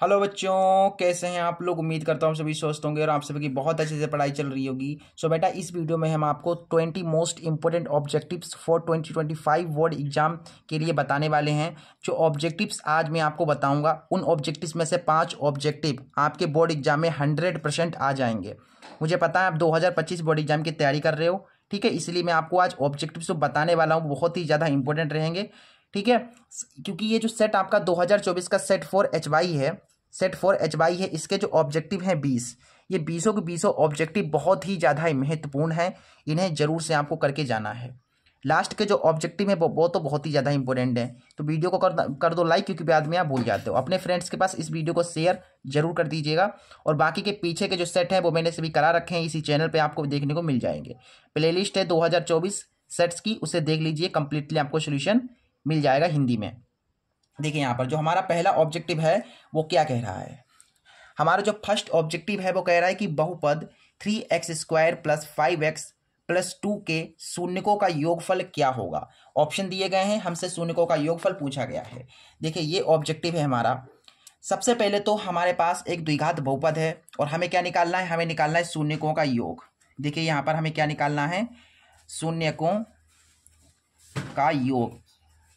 Hello बच्चों, कैसे हैं आप लोग। उम्मीद करता हूँ सभी स्वस्थ होंगे और आप सभी की बहुत अच्छे से पढ़ाई चल रही होगी। सो बेटा, इस वीडियो में हम आपको 20 most important objectives for 2025 board exam के लिए बताने वाले हैं। जो ऑब्जेक्टिव्स आज मैं आपको बताऊंगा, उन ऑब्जेक्टिव्स में से 5 ऑब्जेक्टिव आपके बोर्ड एग्जाम में 100% आ जाएंगे। मुझे पता है आप 2025 बोर्ड एग्जाम की तैयारी कर रहे हो, ठीक है, इसलिए मैं आपको आज ऑब्जेक्टिव्स जो बताने वाला हूँ बहुत ही ज़्यादा इंपॉर्टेंट रहेंगे, ठीक है। क्योंकि ये जो सेट आपका 2024 का सेट फॉर HY है, इसके जो ऑब्जेक्टिव हैं 20, ये 20 के 20 ऑब्जेक्टिव बहुत ही ज़्यादा महत्वपूर्ण हैं। इन्हें जरूर से आपको करके जाना है। लास्ट के जो ऑब्जेक्टिव है वो तो बहुत ही ज़्यादा इंपॉर्टेंट है। तो वीडियो को कर दो लाइक, क्योंकि बाद में आप भूल जाते हो। अपने फ्रेंड्स के पास इस वीडियो को शेयर जरूर कर दीजिएगा। और बाकी के पीछे के जो सेट हैं वो मैंने सभी करा रखे हैं, इसी चैनल पर आपको देखने को मिल जाएंगे। प्लेलिस्ट है 2024 सेट्स की, उसे देख लीजिए, कंप्लीटली आपको सोल्यूशन मिल जाएगा हिंदी में। देखिए यहाँ पर जो हमारा पहला ऑब्जेक्टिव है वो क्या कह रहा है। हमारा जो फर्स्ट ऑब्जेक्टिव है वो कह रहा है कि बहुपद 3x² + 5x + 2 के शून्यकों का योगफल क्या होगा। ऑप्शन दिए गए हैं, हमसे शून्यकों का योगफल पूछा गया है। देखिए ये ऑब्जेक्टिव है हमारा। सबसे पहले तो हमारे पास एक द्विघात बहुपद है और हमें क्या निकालना है, हमें निकालना है शून्यकों का योग। देखिए यहाँ पर हमें क्या निकालना है, शून्यकों का योग।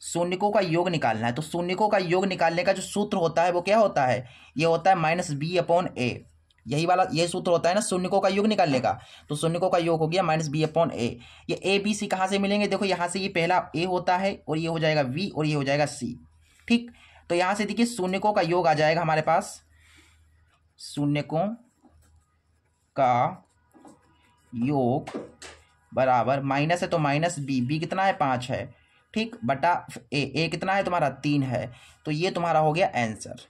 शून्यकों का योग निकालना है। तो शून्यकों का योग निकालने का जो सूत्र होता है वो क्या होता है, ये होता है -b/a। यही सूत्र होता है ना शून्यकों का योग निकालने का। तो शून्यकों का योग हो गया -b/a। ये a b c कहाँ से मिलेंगे, देखो यहाँ से ये पहला a होता है और ये हो जाएगा v और ये हो जाएगा c, ठीक। तो यहाँ से देखिए शून्यकों का योग आ जाएगा हमारे पास, शून्यकों का योग बराबर माइनस है तो -b, b कितना है 5 है, ठीक, बटा a कितना है तुम्हारा 3 है। तो ये तुम्हारा हो गया आंसर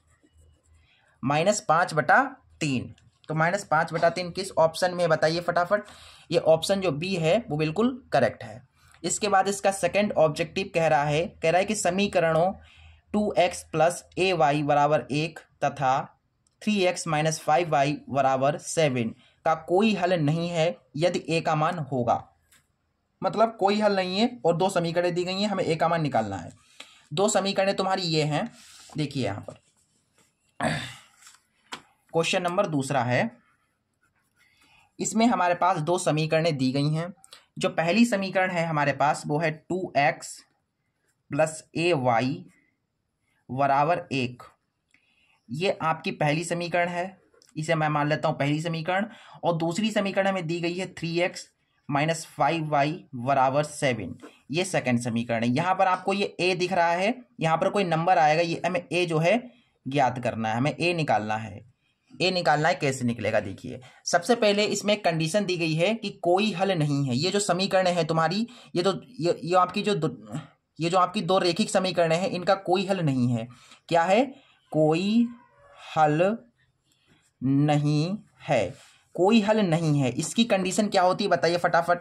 -5/3। तो -5/3 किस ऑप्शन में बताइए फटाफट। ये ऑप्शन जो बी है वो बिल्कुल करेक्ट है। इसके बाद इसका सेकंड ऑब्जेक्टिव कह रहा है कि समीकरणों 2x + ay = 1 तथा 3x - 5y = 7 का कोई हल नहीं है यदि a का मान होगा। मतलब कोई हल नहीं है और 2 समीकरणें दी गई हैं, हमें a का मान निकालना है। 2 समीकरणें तुम्हारी ये हैं, देखिए यहां पर क्वेश्चन नंबर दूसरा है। इसमें हमारे पास 2 समीकरणें दी गई हैं। जो पहली समीकरण है हमारे पास वो है 2x + ay = 1। ये आपकी पहली समीकरण है, इसे मैं मान लेता हूं पहली समीकरण। और दूसरी समीकरण हमें दी गई है 3x - 5y = 7। ये सेकंड समीकरण है। यहाँ पर आपको ये a दिख रहा है, यहाँ पर कोई नंबर आएगा, ये हमें a जो है ज्ञात करना है, हमें a निकालना है। a निकालना है, कैसे निकलेगा देखिए। सबसे पहले इसमें एक कंडीशन दी गई है कि कोई हल नहीं है। ये जो समीकरण है तुम्हारी, ये आपकी 2 रेखिक समीकरण है, इनका कोई हल नहीं है। क्या है, कोई हल नहीं है, कोई हल नहीं है। इसकी कंडीशन क्या होती है बताइए फटाफट।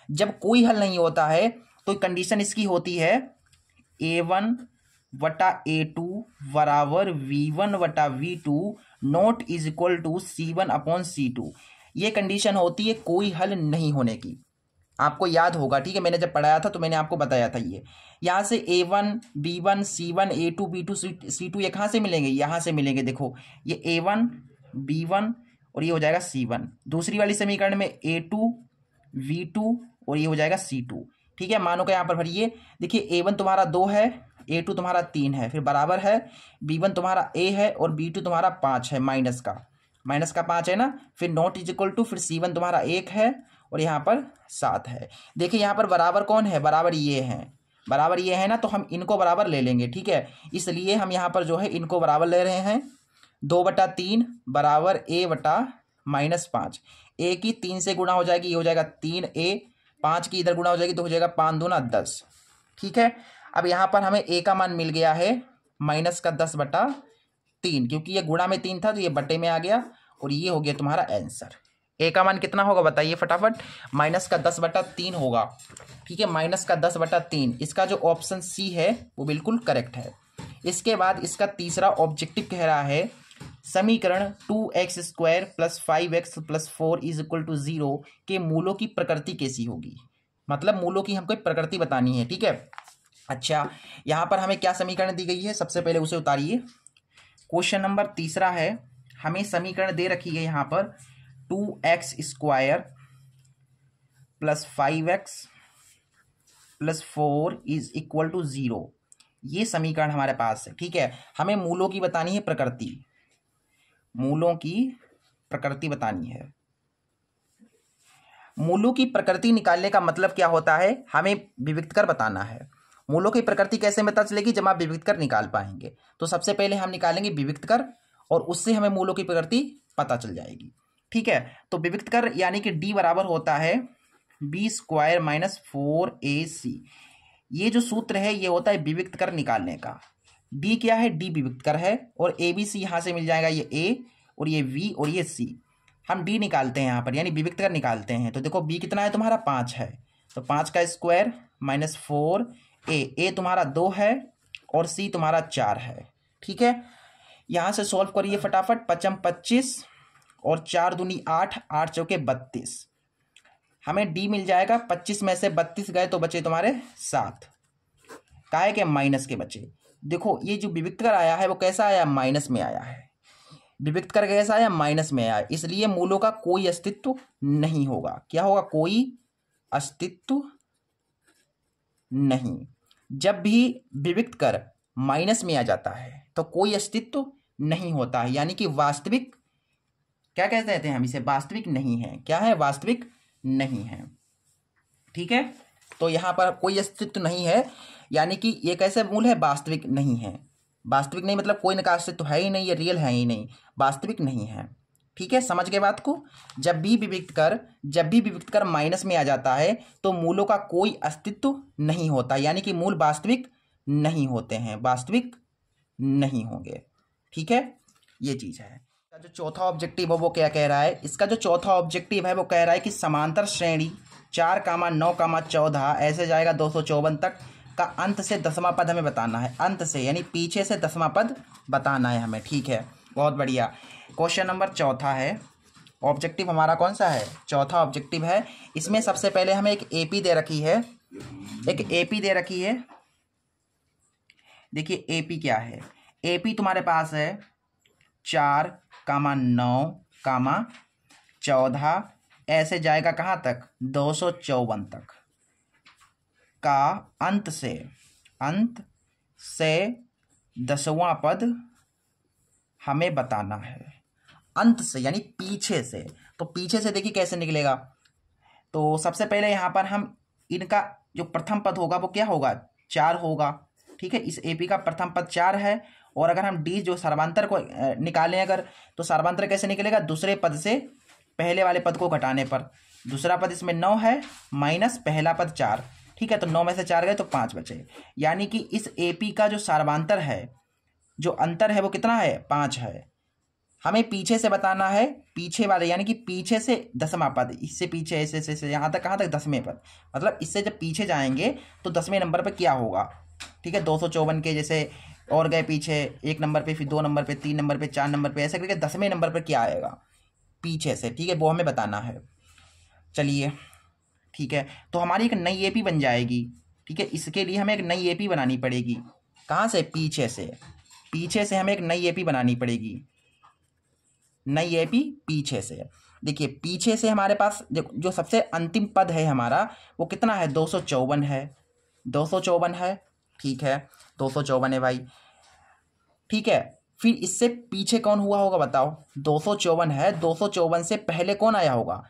जब कोई हल नहीं होता है तो कंडीशन इसकी होती है a1/a2 = v1/v2 नॉट = c1/c2। ये कंडीशन होती है कोई हल नहीं होने की। आपको याद होगा, ठीक है, मैंने जब पढ़ाया था तो मैंने आपको बताया था। ये यहाँ से a1 b1 c1 a2 b2 c2 ये कहाँ से मिलेंगे, यहाँ से मिलेंगे। देखो ये a1 b1 और ये हो जाएगा c1। दूसरी वाली समीकरण में a2 v2 और ये हो जाएगा c2, ठीक है। मानो का यहाँ पर भरिए। देखिए a1 तुम्हारा 2 है, a2 तुम्हारा 3 है, फिर बराबर है b1 तुम्हारा a है और b2 तुम्हारा 5 है, माइनस का 5 है ना। फिर नॉट = फिर c1 तुम्हारा 1 है और यहाँ पर 7 है। देखिए यहाँ पर बराबर कौन है, बराबर ये है ना। तो हम इनको बराबर ले लेंगे, ठीक है। इसलिए हम यहाँ पर जो है इनको बराबर ले रहे हैं। 2/3 बराबर a/-5। a की 3 से गुणा हो जाएगी, ये हो जाएगा 3a। 5 की इधर गुणा हो जाएगी तो हो जाएगा 5 दूना 10, ठीक है। अब यहाँ पर हमें a का मान मिल गया है -10/3, क्योंकि ये गुणा में 3 था तो ये बटे में आ गया और ये हो गया तुम्हारा आंसर। a का मान कितना होगा बताइए फटाफट, -10/3 होगा, ठीक है, -10/3। इसका जो ऑप्शन सी है वो बिल्कुल करेक्ट है। इसके बाद इसका तीसरा ऑब्जेक्टिव कह रहा है समीकरण 2x² + 5x + 4 = 0 के मूलों की प्रकृति कैसी होगी। मतलब मूलों की हमको प्रकृति बतानी है, ठीक है। अच्छा, यहाँ पर हमें क्या समीकरण दी गई है, सबसे पहले उसे उतारिए। क्वेश्चन नंबर तीसरा है, हमें समीकरण दे रखी है यहाँ पर 2x² plus 5x plus 4 is equal to 0। ये समीकरण हमारे पास है। ठीक है, हमें मूलों की बतानी है प्रकृति, मूलों की प्रकृति बतानी है। मूलों की प्रकृति निकालने का मतलब क्या होता है, हमें विविक्त कर बताना है। मूलों की प्रकृति कैसे पता चलेगी, जब आप विविक्त कर निकाल पाएंगे। तो सबसे पहले हम निकालेंगे विविक्त कर और उससे हमें मूलों की प्रकृति पता चल जाएगी। ठीक है, तो विविक्त कर यानी कि d बराबर होता है b² माइनस 4ac। ये जो सूत्र है ये होता है विविक्त कर निकालने का। d क्या है, d विविक्त कर है और abc यहाँ से मिल जाएगा, ये a और ये v और ये c। हम d निकालते हैं यहाँ पर, यानी विविक्त कर निकालते हैं। तो देखो b कितना है तुम्हारा 5 है, तो 5 का स्क्वायर माइनस 4a तुम्हारा 2 है और c तुम्हारा 4 है। ठीक है, यहाँ से सॉल्व करिए फटाफट। 5 25 और 4 दूनी 8, 8 चौके 32। हमें d मिल जाएगा, 25 में से 32 गए तो बचे तुम्हारे 7, काहे के माइनस के बचे। देखो ये जो विविक्त कर आया है वो कैसा आया, माइनस में आया है। विविक्त कर कैसा आया, माइनस में आया, इसलिए मूलों का कोई अस्तित्व नहीं होगा। क्या होगा, कोई अस्तित्व नहीं। जब भी विविक्त कर माइनस में आ जाता है तो कोई अस्तित्व नहीं होता है, यानी कि वास्तविक, क्या कहते हैं हम इसे, वास्तविक नहीं है। क्या है, वास्तविक नहीं है। ठीक है, तो यहाँ पर कोई अस्तित्व नहीं है, यानी कि ये कैसे मूल है, वास्तविक नहीं है। वास्तविक नहीं मतलब कोई का अस्तित्व है ही नहीं, ये रियल है ही नहीं, वास्तविक नहीं है। ठीक है, समझ गए बात को। जब भी विविक्त कर माइनस में आ जाता है तो मूलों का कोई अस्तित्व नहीं होता, यानी कि मूल वास्तविक नहीं होते हैं, वास्तविक नहीं होंगे। ठीक है, ये चीज है। जो चौथा ऑब्जेक्टिव है वो क्या कह रहा है, इसका जो चौथा ऑब्जेक्टिव है वो कह रहा है कि समांतर श्रेणी 4,9,14 ऐसे जाएगा 254 तक का अंत से 10वां पद हमें बताना है। अंत से यानी पीछे से 10वां पद बताना है हमें। ठीक है, बहुत बढ़िया। क्वेश्चन नंबर चौथा है, ऑब्जेक्टिव हमारा कौन सा है, चौथा ऑब्जेक्टिव है। इसमें सबसे पहले हमें एक एपी दे रखी है, एक एपी दे रखी है। देखिए एपी क्या है, एपी तुम्हारे पास है 4,9,14 ऐसे जाएगा कहाँ तक, 254 तक का अंत से 10वां पद हमें बताना है। अंत से यानी पीछे से, तो पीछे से देखिए कैसे निकलेगा। तो सबसे पहले यहाँ पर हम इनका जो प्रथम पद होगा वो क्या होगा, 4 होगा। ठीक है, इस एपी का प्रथम पद 4 है। और अगर हम डी जो सर्वांतर को निकालें अगर, तो सर्वांतर कैसे निकलेगा, दूसरे पद से पहले वाले पद को घटाने पर। दूसरा पद इसमें 9 है माइनस पहला पद 4। ठीक है, तो 9 में से 4 गए तो 5 बचे, यानी कि इस एपी का जो सर्वांतर है, जो अंतर है वो कितना है, 5 है। हमें पीछे से बताना है, पीछे वाले यानी कि पीछे से 10वां पद, इससे पीछे ऐसे यहाँ तक, कहाँ तक, 10वें पद। मतलब इससे जब पीछे जाएंगे तो 10वें नंबर पर क्या होगा। ठीक है, 254 के जैसे और गए पीछे 1 नंबर पे, फिर 2 नंबर पे, 3 नंबर पे, 4 नंबर पे, ऐसे करके 10वें नंबर पर क्या आएगा पीछे से। ठीक है, वो हमें बताना है। चलिए ठीक है, तो हमारी एक नई एपी बन जाएगी। ठीक है, इसके लिए हमें एक नई एपी बनानी पड़ेगी। कहाँ से, पीछे से हमें एक नई एपी बनानी पड़ेगी। नई एपी पीछे से। देखिए पीछे से हमारे पास जो सबसे अंतिम पद है हमारा वो कितना है, 254 है। 254 है, ठीक है, 254 है भाई। ठीक है, फिर इससे पीछे कौन हुआ होगा बताओ, 254 है, 254 से पहले कौन आया होगा।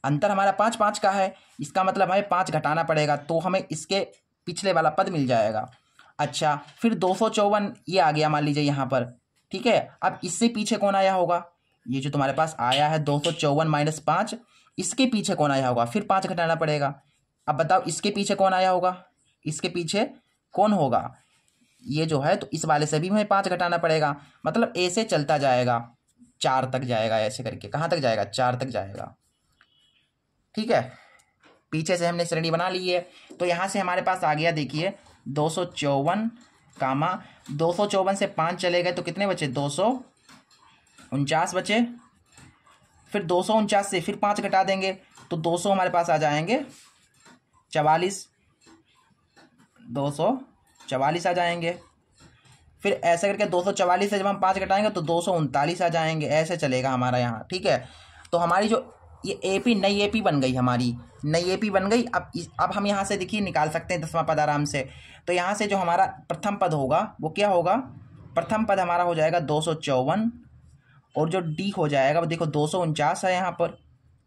अंतर हमारा 5 5 का है, इसका मतलब हमें 5 घटाना पड़ेगा, तो हमें इसके पिछले वाला पद मिल जाएगा। अच्छा, फिर 254 ये आ गया मान लीजिए यहाँ पर। ठीक है, अब इससे पीछे कौन आया होगा, ये जो तुम्हारे पास आया है 254 माइनस 5, इसके पीछे कौन आया होगा, फिर 5 घटाना पड़ेगा। अब बताओ इसके पीछे कौन आया होगा, इसके पीछे कौन होगा, ये जो है, तो इस वाले से भी हमें 5 घटाना पड़ेगा। मतलब ऐसे चलता जाएगा, 4 तक जाएगा, ऐसे करके कहाँ तक जाएगा, 4 तक जाएगा। ठीक है, पीछे से हमने श्रेणी बना ली है। तो यहाँ से हमारे पास आ गया, देखिए 254 कामा 254 से 5 चले गए तो कितने बचे, 249 बचे। फिर 249 से फिर 5 घटा देंगे तो 200 हमारे पास आ जाएंगे 44, 244 आ जाएंगे। फिर ऐसे करके 244 से जब हम 5 घटाएंगे तो 239 आ जाएंगे, ऐसे चलेगा हमारा यहाँ। ठीक है, तो हमारी जो ये एपी नई एपी बन गई, हमारी नई एपी बन गई। अब हम यहाँ से देखिए निकाल सकते हैं 10वां पद आराम से। तो यहाँ से जो हमारा प्रथम पद होगा वो क्या होगा, प्रथम पद हमारा हो जाएगा 254, और जो डी हो जाएगा वो देखो 249 है यहाँ पर,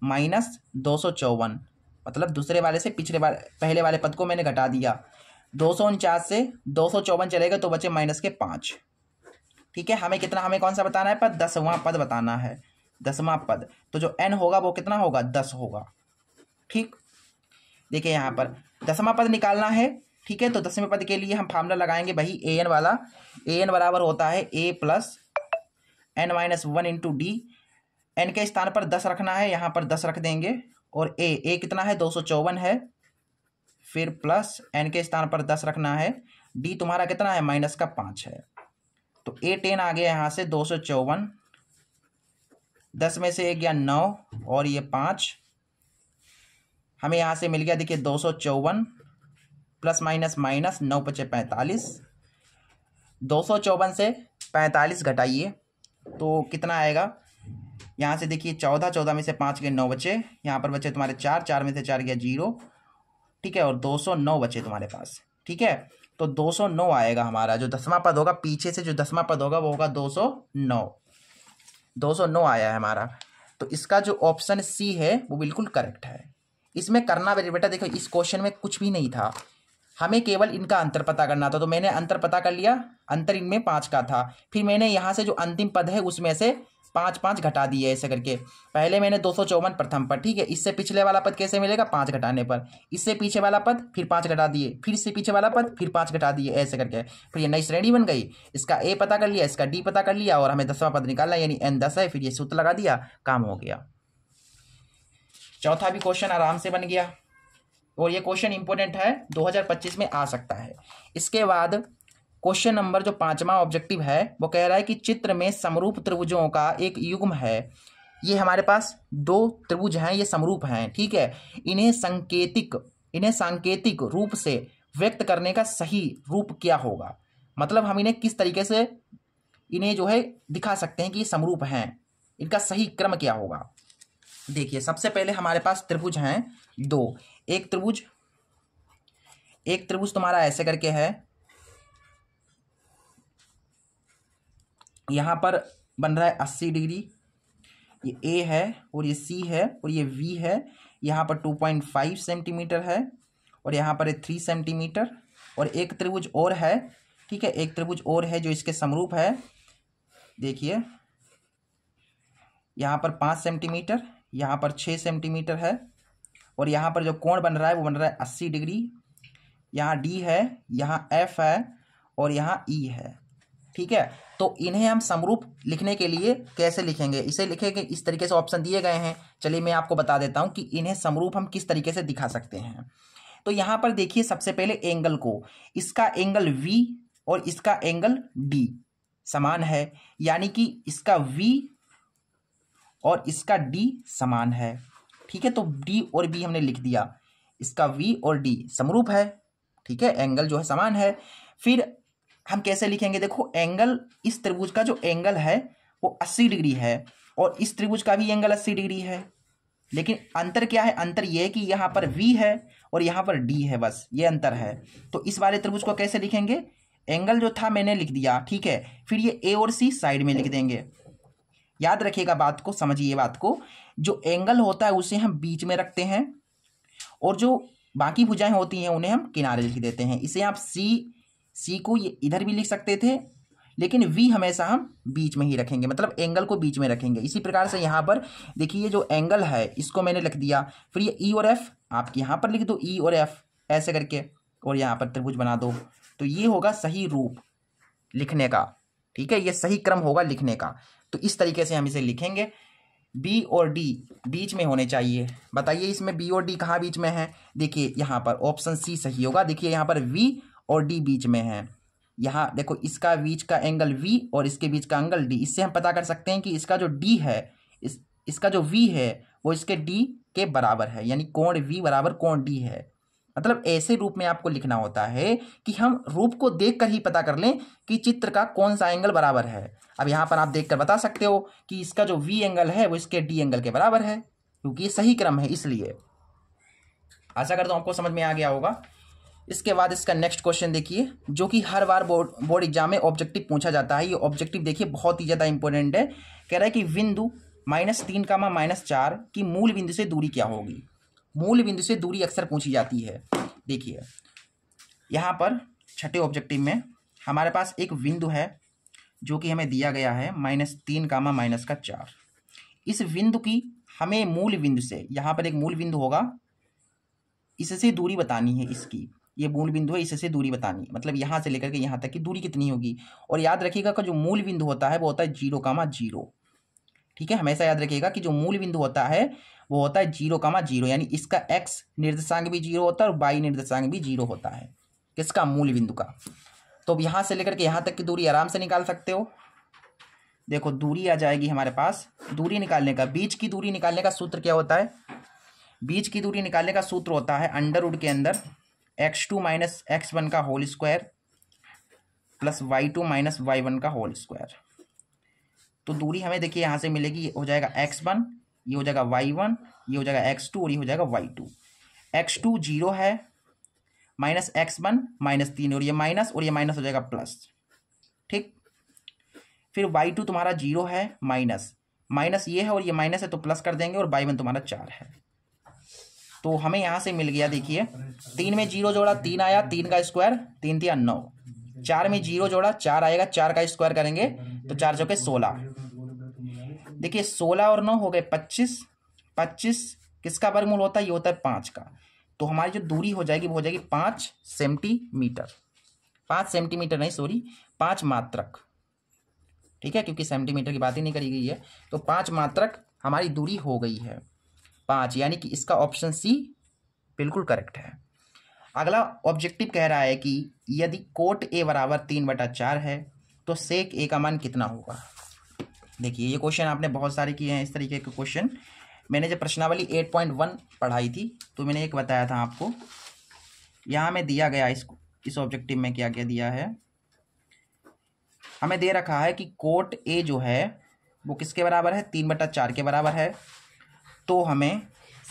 माइनस 254, मतलब दूसरे वाले से पिछले वाले पहले वाले पद को मैंने घटा दिया। 249 से 254 चलेगा तो बचे माइनस के 5। ठीक है, हमें कितना, हमें कौन सा बताना है पद, 10वां पद बताना है, 10वां पद। तो जो n होगा वो कितना होगा, 10 होगा। ठीक, देखिए यहाँ पर 10वां पद निकालना है। ठीक है, तो 10वें पद के लिए हम फार्मूला लगाएंगे भाई an वाला। an बराबर होता है a plus n minus 1 into D. n के स्थान पर 10 रखना है, यहाँ पर 10 रख देंगे, और a कितना है, 254 है, फिर प्लस n के स्थान पर 10 रखना है, d तुम्हारा कितना है, माइनस का 5 है। तो a10 आ गया यहाँ से 254, 10 में से 1 गया 9, और ये 5, हमें यहाँ से मिल गया देखिए 254 प्लस माइनस माइनस 9 बचे 45। 254 से 45 घटाइए तो कितना आएगा, यहाँ से देखिए 14, 14 में से 5 गए 9 बचे, यहाँ पर बचे तुम्हारे 4, 4 में से 4 गया 0। ठीक है, और 209 बचे तुम्हारे पास। ठीक है, तो 209 आएगा हमारा जो 10वां पद होगा, पीछे से जो 10वां पद होगा वो होगा 209। 209 आया है हमारा। तो इसका जो ऑप्शन सी है वो बिल्कुल करेक्ट है। इसमें करना बेटा देखो, इस क्वेश्चन में कुछ भी नहीं था, हमें केवल इनका अंतर पता करना था। तो मैंने अंतर पता कर लिया, अंतर इनमें 5 का था। फिर मैंने यहाँ से जो अंतिम पद है उसमें से 5 घटा दिए ऐसे करके। पहले मैंने 254 प्रथम पद, ठीक है, इससे पिछले वाला पद कैसे मिलेगा, 5 घटाने पर, इससे पीछे वाला पद फिर 5 घटा दिए, फिर इससे पीछे वाला पद फिर 5 घटा दिए, ऐसे करके फिर ये नई श्रेणी बन गई। इसका ए पता कर लिया, इसका डी पता कर लिया, और हमें 10वां पद निकालना यानी n 10 है। फिर ये सूत्र लगा दिया, काम हो गया। चौथा भी क्वेश्चन आराम से बन गया, और ये क्वेश्चन इंपॉर्टेंट है, 2025 में आ सकता है। इसके बाद क्वेश्चन नंबर जो 5वां ऑब्जेक्टिव है वो कह रहा है कि चित्र में समरूप त्रिभुजों का एक युग्म है। ये हमारे पास 2 त्रिभुज हैं, ये समरूप हैं। ठीक है, इन्हें सांकेतिक रूप से व्यक्त करने का सही रूप क्या होगा, मतलब हम इन्हें किस तरीके से इन्हें जो है दिखा सकते हैं कि ये समरूप हैं, इनका सही क्रम क्या होगा। देखिए सबसे पहले हमारे पास त्रिभुज हैं 2। एक त्रिभुज तुम्हारा ऐसे करके है, यहाँ पर बन रहा है 80 डिग्री, ये A है और ये C है और ये V है। यहाँ पर 2.5 सेंटीमीटर है और यहाँ पर 3 सेंटीमीटर। और एक त्रिभुज और है, ठीक है, एक त्रिभुज और है जो इसके समरूप है। देखिए यहाँ पर 5 सेंटीमीटर, यहाँ पर 6 सेंटीमीटर है, और यहाँ पर जो कोण बन रहा है वो बन रहा है 80 डिग्री। यहाँ D है, यहाँ F है और यहाँ E है। ठीक है, तो इन्हें हम समरूप लिखने के लिए कैसे लिखेंगे, इसे लिखेंगे इस तरीके से, ऑप्शन दिए गए हैं। चलिए मैं आपको बता देता हूं कि इन्हें समरूप हम किस तरीके से दिखा सकते हैं। तो यहाँ पर देखिए सबसे पहले एंगल को, इसका एंगल V और इसका एंगल D समान है, यानी कि इसका V और इसका D समान है। ठीक है, तो D और B हमने लिख दिया, इसका V और D समरूप है। ठीक है, एंगल जो है समान है। फिर हम कैसे लिखेंगे, देखो एंगल, इस त्रिभुज का जो एंगल है वो 80 डिग्री है और इस त्रिभुज का भी एंगल 80 डिग्री है, लेकिन अंतर क्या है, अंतर ये है कि यहाँ पर V है और यहाँ पर D है, बस ये अंतर है। तो इस वाले त्रिभुज को कैसे लिखेंगे, एंगल जो था मैंने लिख दिया, ठीक है, फिर ये A और C साइड में लिख देंगे। याद रखिएगा बात को, समझिए बात को, जो एंगल होता है उसे हम बीच में रखते हैं और जो बाकी भुजाएं होती हैं उन्हें हम किनारे लिख देते हैं। इसे आप सी को ये इधर भी लिख सकते थे, लेकिन V हमेशा हम बीच में ही रखेंगे, मतलब एंगल को बीच में रखेंगे। इसी प्रकार से यहाँ पर देखिए जो एंगल है इसको मैंने लिख दिया, फिर ये E और F आप यहाँ पर लिख दो, E और F ऐसे करके, और यहाँ पर त्रिभुज बना दो। तो ये होगा सही रूप लिखने का। ठीक है, ये सही क्रम होगा लिखने का। तो इस तरीके से हम इसे लिखेंगे। B और D बीच में होने चाहिए। बताइए इसमें B और D कहाँ बीच में है, देखिए यहाँ पर ऑप्शन सी सही होगा। देखिए यहाँ पर V और D बीच में है। यहाँ देखो इसका बीच का एंगल V और इसके बीच का एंगल D। इससे हम पता कर सकते हैं कि इसका जो D है, इसका जो V है वो इसके D के बराबर है, यानी कोण V बराबर कोण D है। मतलब ऐसे रूप में आपको लिखना होता है कि हम रूप को देखकर ही पता कर लें कि चित्र का कौन सा एंगल बराबर है। अब यहाँ पर आप देखकर बता सकते हो कि इसका जो वी एंगल है वो इसके डी एंगल के बराबर है, क्योंकि ये सही क्रम है। इसलिए आशा करता हूँ आपको समझ में आ गया होगा। इसके बाद इसका नेक्स्ट क्वेश्चन देखिए, जो कि हर बार बोर्ड एग्जाम में ऑब्जेक्टिव पूछा जाता है। ये ऑब्जेक्टिव देखिए बहुत ही ज़्यादा इंपॉर्टेंट है। कह रहा है कि बिंदु -3, -4 की मूल बिंदु से दूरी क्या होगी। मूल बिंदु से दूरी अक्सर पूछी जाती है। देखिए यहाँ पर छठे ऑब्जेक्टिव में हमारे पास एक बिंदु है जो कि हमें दिया गया है -3, -4। इस बिंदु की हमें मूल बिंदु से, यहाँ पर एक मूल बिंदु होगा, इससे दूरी बतानी है। इसकी ये मूल बिंदु है, इससे दूरी बतानी है। मतलब यहाँ से लेकर के यहाँ तक की दूरी कितनी होगी। और याद रखिएगा कि जो मूल बिंदु होता है वो होता है 0, 0। ठीक है, हमेशा याद रखिएगा कि जो मूल बिंदु होता है वो होता है 0, 0, यानी इसका एक्स निर्देशांक भी 0 होता है और वाई निर्देशांक भी 0 होता है। किसका? मूल बिंदु का। तो अब यहाँ से लेकर के यहाँ तक की दूरी आराम से निकाल सकते हो। देखो दूरी आ जाएगी हमारे पास। दूरी निकालने का, बीच की दूरी निकालने का सूत्र क्या होता है? बीच की दूरी निकालने का सूत्र होता है अंडर रूट के अंदर x2 - x1 का whole square plus y2 - y1 का होल स्क्वायर। तो दूरी हमें देखिए यहाँ से मिलेगी, ये हो जाएगा x1, ये हो जाएगा y1, ये हो जाएगा x2 और ये हो जाएगा y2। x2 0 है, -x1 -3 और ये माइनस हो जाएगा प्लस। ठीक, फिर y2 तुम्हारा 0 है, माइनस ये है और ये माइनस है तो प्लस कर देंगे, और y1 तुम्हारा 4 है। तो हमें यहाँ से मिल गया, देखिए 3 में 0 जोड़ा 3 आया, 3 का स्क्वायर 3 × 9। 4 में 0 जोड़ा 4 आएगा, 4 का स्क्वायर करेंगे तो 4 चौके 16। देखिए 16 और 9 हो गए 25। 25 किसका वर्गमूल होता है? ये होता है 5 का। तो हमारी जो दूरी हो जाएगी वो हो जाएगी 5 सेंटीमीटर। 5 सेंटीमीटर नहीं, सॉरी 5 मात्रक। ठीक है, क्योंकि सेंटीमीटर की बात ही नहीं करी गई है। तो 5 मात्रक हमारी दूरी हो गई है, 5, यानी कि इसका ऑप्शन सी बिल्कुल करेक्ट है। अगला ऑब्जेक्टिव कह रहा है कि यदि कोट ए बराबर 3/4 है तो सेक ए का मान कितना होगा। देखिए ये क्वेश्चन आपने बहुत सारे किए हैं, इस तरीके के क्वेश्चन। मैंने जब प्रश्नावली 8.1 पढ़ाई थी तो मैंने एक बताया था आपको। यहाँ में दिया गया इस ऑब्जेक्टिव में क्या क्या दिया है, हमें दे रखा है कि कोट ए जो है वो किसके बराबर है? 3/4 के बराबर है। तो हमें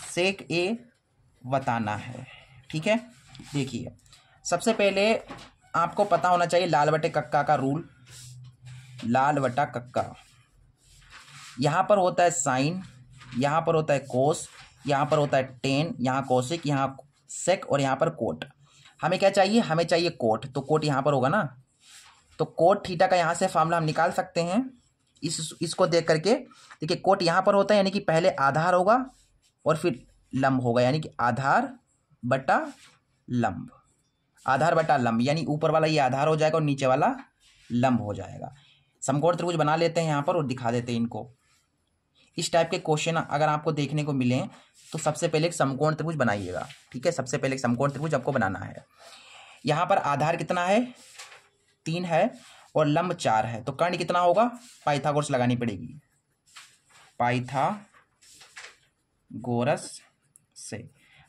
सेक ए बताना है। ठीक है, देखिए सबसे पहले आपको पता होना चाहिए लाल बटे कक्का का रूल। लाल बटा कक्का, यहाँ पर होता है साइन, यहाँ पर होता है कोस, यहाँ पर होता है टेन, यहाँ कोसिक, यहाँ सेक और यहाँ पर कोट। हमें क्या चाहिए? हमें चाहिए कोट। तो कोट यहाँ पर होगा ना, तो कोट थीटा का यहाँ से फार्मूला हम निकाल सकते हैं इसको देख करके। देखिए कोट यहाँ पर होता है, यानी कि पहले आधार होगा और फिर लंब होगा, यानी कि आधार बटा लंब। आधार बटा लंब, यानी ऊपर वाला ये आधार हो जाएगा और नीचे वाला लंब हो जाएगा। समकोण त्रिभुज बना लेते हैं यहाँ पर और दिखा देते हैं इनको। इस टाइप के क्वेश्चन अगर आपको देखने को मिले तो सबसे पहले एक समकोण त्रिभुज बनाइएगा। ठीक है, सबसे पहले एक समकोण त्रिभुज आपको बनाना है। यहाँ पर आधार कितना है? 3 है और लंब 4 है। तो कर्ण कितना होगा? पाइथागोरस लगानी पड़ेगी, पाइथागोरस से।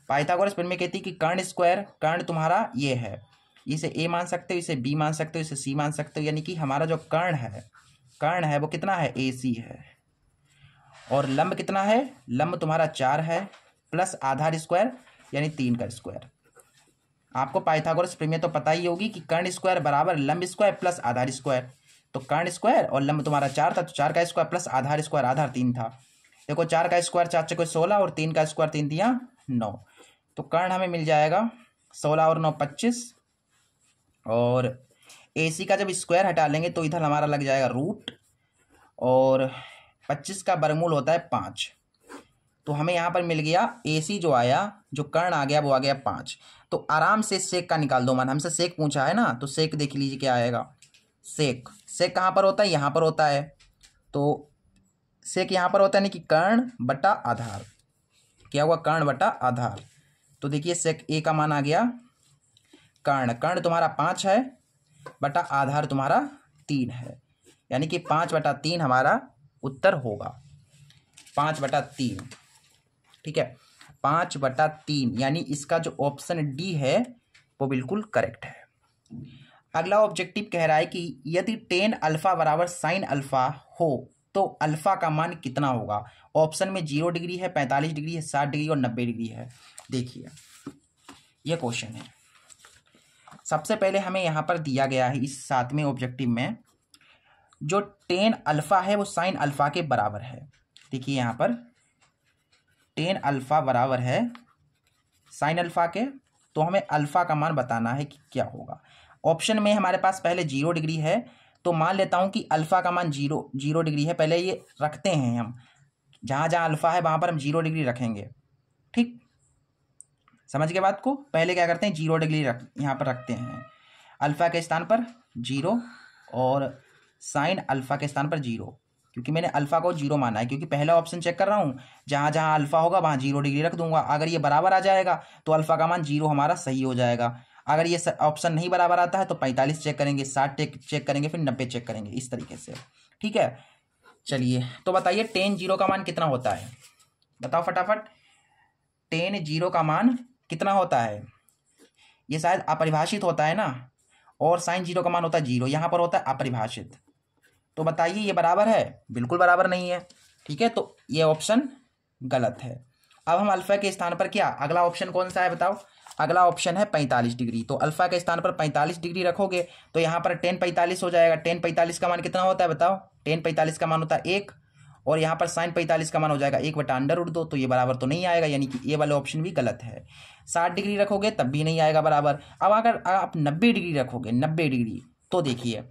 पाइथागोरस फिर में कहती है कि कर्ण स्क्वायर, कर्ण तुम्हारा ये है, इसे ए मान सकते हो, इसे बी मान सकते हो, इसे सी मान सकते हो, यानी कि हमारा जो कर्ण है वो कितना है? ए सी है। और लंब कितना है? लंब तुम्हारा 4 है प्लस आधार स्क्वायर यानी 3 का स्क्वायर। आपको पाइथागोरस प्रमेय तो पता ही होगी कि कर्ण स्क्वायर बराबर लंब स्क्वायर प्लस आधार स्क्वायर। तो कर्ण स्क्वायर और लंब तुम्हारा 4 था तो 4 का स्क्वायर प्लस आधार स्क्वायर, आधार 3 था। देखो 4 का स्क्वायर 4 चौके 16 और 3 का स्क्वायर 3 दिया 9। तो कर्ण हमें मिल जाएगा 16 और 9 25। और ए सी का जब स्क्वायर हटा लेंगे तो इधर हमारा लग जाएगा रूट, और 25 का वर्गमूल होता है 5। तो हमें यहाँ पर मिल गया ए सी जो आया, जो कर्ण आ गया वो आ गया 5। तो आराम से सेक का निकाल दो मान। हमसे सेक पूछा है ना, तो सेक देख लीजिए क्या आएगा। सेक कहाँ पर होता है? यहाँ पर होता है। तो सेक यहाँ पर होता है, यानी कि कर्ण बटा आधार। क्या हुआ? कर्ण बटा आधार। तो देखिए सेक ए का मान आ गया, कर्ण तुम्हारा 5 है बटा आधार तुम्हारा 3 है, यानी कि 5/3 हमारा उत्तर होगा, 5/3। ठीक है, 5/3, यानी इसका जो ऑप्शन डी है वो बिल्कुल करेक्ट है। अगला ऑब्जेक्टिव कह रहा है कि यदि टेन अल्फा बराबर साइन अल्फा हो तो अल्फा का मान कितना होगा। ऑप्शन में 0 डिग्री है, 45 डिग्री है, 60 डिग्री और 90 डिग्री है। देखिए ये क्वेश्चन है। सबसे पहले हमें यहाँ पर दिया गया है इस 7वें ऑब्जेक्टिव में, जो टेन अल्फा है वो साइन अल्फा के बराबर है। देखिए यहाँ पर टेन अल्फा बराबर है साइन अल्फा के, तो हमें अल्फा का मान बताना है कि क्या होगा। ऑप्शन में हमारे पास पहले 0 डिग्री है, तो मान लेता हूं कि अल्फा का मान 0 डिग्री है। पहले ये रखते हैं हम, जहां जहां अल्फा है वहां पर हम 0 डिग्री रखेंगे। ठीक, समझ के बात को। पहले क्या करते हैं, 0 डिग्री यहाँ पर रखते हैं, अल्फा के स्थान पर 0 और साइन अल्फा के स्थान पर 0, क्योंकि मैंने अल्फा को 0 माना है, क्योंकि पहला ऑप्शन चेक कर रहा हूँ, जहां जहां अल्फा होगा वहां 0 डिग्री रख दूंगा। अगर ये बराबर आ जाएगा तो अल्फा का मान 0 हमारा सही हो जाएगा। अगर ये ऑप्शन नहीं बराबर आता है तो 45 चेक करेंगे, 60 चेक करेंगे, फिर 90 चेक करेंगे, इस तरीके से। ठीक है, चलिए तो बताइए टेन 0 का मान कितना होता है, बताओ फटाफट। टेन 0 का मान कितना होता है, ये शायद अपरिभाषित होता है ना, और साइन 0 का मान होता है 0, यहाँ पर होता है अपरिभाषित। तो बताइए ये बराबर है, बिल्कुल बराबर नहीं है। ठीक है, तो ये ऑप्शन गलत है। अब हम अल्फा के स्थान पर क्या, अगला ऑप्शन कौन सा है बताओ। अगला ऑप्शन है 45 डिग्री, तो अल्फा के स्थान पर 45 डिग्री रखोगे तो यहाँ पर टेन 45 हो जाएगा। टेन 45 का मान कितना होता है बताओ। टेन 45 का मान होता है 1, और यहाँ पर साइन 45 का मान हो जाएगा 1/√2, तो ये बराबर तो नहीं आएगा, यानी कि ये वाला ऑप्शन भी गलत है। 60 डिग्री रखोगे तब भी नहीं आएगा बराबर। अब अगर आप 90 डिग्री रखोगे, 90 डिग्री, तो देखिए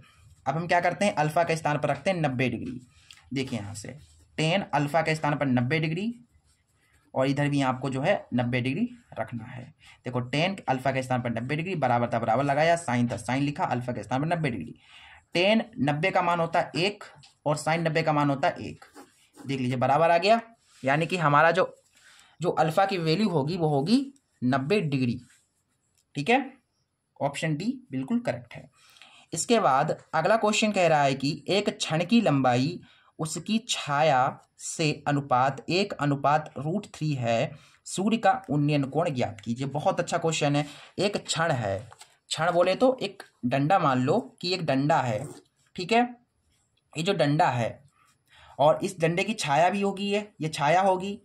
अब हम क्या करते हैं, अल्फा के स्थान पर रखते हैं 90 डिग्री। देखिए यहाँ से टेन अल्फा के स्थान पर 90 डिग्री, और इधर भी आपको जो है 90 डिग्री रखना है। देखो टेन अल्फा के स्थान पर 90 डिग्री, बराबर था बराबर लगाया, साइन था साइन लिखा, अल्फा के स्थान पर 90 डिग्री। टेन 90 का मान होता है 1 और साइन 90 का मान होता है 1। देख लीजिए बराबर आ गया, यानी कि हमारा जो अल्फा की वैल्यू होगी वो होगी 90 डिग्री। ठीक है, ऑप्शन डी बिल्कुल करेक्ट है। इसके बाद अगला क्वेश्चन कह रहा है कि एक क्षण की लंबाई उसकी छाया से अनुपात 1/√3 है, सूर्य का उन्नयन कोण ज्ञात कीजिए। बहुत अच्छा क्वेश्चन है। एक क्षण है, क्षण बोले तो एक डंडा, मान लो कि एक डंडा है। ठीक है, ये जो डंडा है और इस डंडे की छाया भी होगी, ये छाया होगी,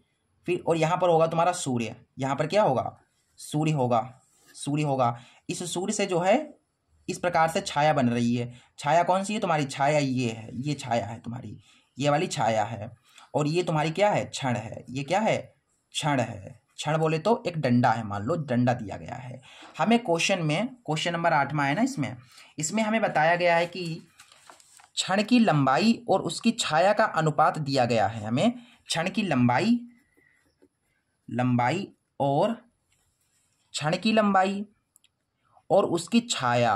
फिर और यहाँ पर होगा तुम्हारा सूर्य। यहाँ पर क्या होगा, सूर्य होगा, सूर्य होगा। इस सूर्य से जो है इस प्रकार से छाया बन रही है। छाया कौन सी है तुम्हारी, छाया ये है, ये छाया है तुम्हारी, ये वाली छाया है। और ये तुम्हारी क्या है, क्षण है। ये क्या है, क्षण है। क्षण बोले तो एक डंडा है, मान लो डंडा दिया गया है हमें क्वेश्चन में, क्वेश्चन नंबर 8 में है ना, इसमें हमें बताया गया है कि क्षण की लंबाई और उसकी छाया का अनुपात दिया गया है हमें। क्षण की लंबाई और क्षण की लंबाई और उसकी छाया,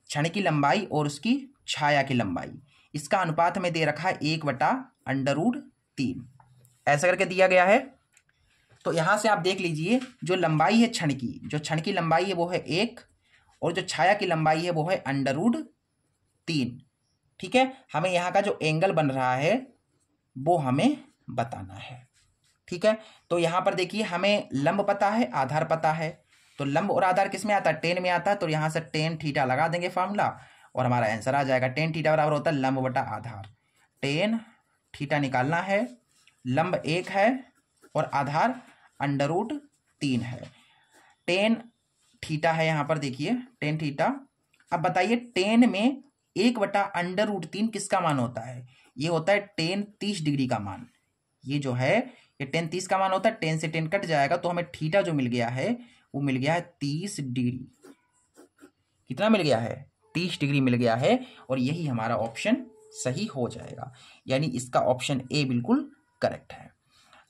क्षण की लंबाई और उसकी छाया की लंबाई, इसका अनुपात हमें दे रखा है 1/√3, ऐसा करके दिया गया है। तो यहां से आप देख लीजिए, जो लंबाई है क्षण की, जो क्षण की लंबाई है वो है 1, और जो छाया की लंबाई है वो है √3। ठीक है, हमें यहाँ का जो एंगल बन रहा है वो हमें बताना है। ठीक है, तो यहाँ पर देखिए हमें लंब पता है, आधार पता है। तो लंब और आधार किस में आता है, टेन में आता है। तो यहाँ से टेन थीटा लगा देंगे फॉर्मूला, और हमारा आंसर आ जाएगा। टेन थीटा बराबर होता है लंब बटा आधार। टेन थीटा निकालना है, लंब 1 है और आधार √3 है। टेन थीटा है यहाँ पर, देखिए टेन थीटा। अब बताइए टेन में 1/√3 किसका मान होता है, ये होता है टेन 30 डिग्री का मान। ये जो है ये टेन 30 का मान होता है, टेन से टेन कट जाएगा, तो हमें थीटा जो मिल गया है वो मिल गया है 30 डिग्री। कितना मिल गया है, 30 डिग्री मिल गया है, और यही हमारा ऑप्शन सही हो जाएगा, यानी इसका ऑप्शन ए बिल्कुल करेक्ट है।